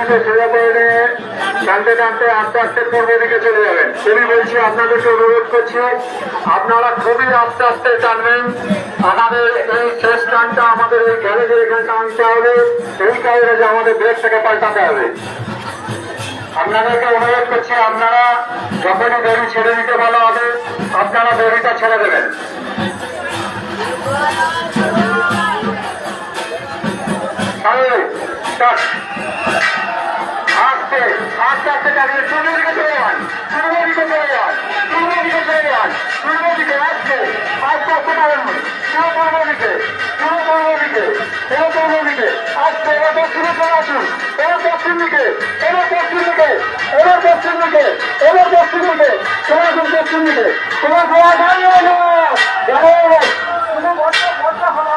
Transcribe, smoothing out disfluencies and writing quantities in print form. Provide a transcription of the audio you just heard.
মিনিটে সোজা করে নিয়ে টানতে টানতে আস্তে আস্তে পূর্ব দিকে চলে যাবেন। আমি বলছি আপনাদেরকে অনুরোধ করছি আপনারা খুবই আস্তে আস্তে টানবেন। আমাদের এই শেষ টানটা আমাদের এই গ্যারেজের এখানে টানতে হবে, এই কারণে যে আমাদের ব্রেকটাকে পাল্টাতে হবে। আপনাদেরকে অনুরোধ করছি আপনারা যখনই দড়ি ছেড়ে দিতে বলা হবে আপনারা দড়িটা ছেড়ে দেবেন। আস্তে আস্তে আস্তে দাঁড়িয়ে পূর্ব দিকে চলে যান, পূর্ব দিকে চলে যান, পূর্ব দিকে চলে যান, পূর্ব দিকে আস্তে আস্তে আস্তে দাঁড়ান, পুরো পূর্ব দিকে, পুরো পূর্ব দিকে, পুরো পূর্ব দিকে আস্তে। এবার দক্ষিণে চলে আসুন, এবার দক্ষিণ দিকে, এবার দক্ষিণ দিকে, এবার দক্ষিণ দিকে, এবার দক্ষিণ দিকে চলে আসুন, দক্ষিণ দিকে তোমার গোয়া দাঁড়িয়ে না তুমি ভরসা ভরসা হলো।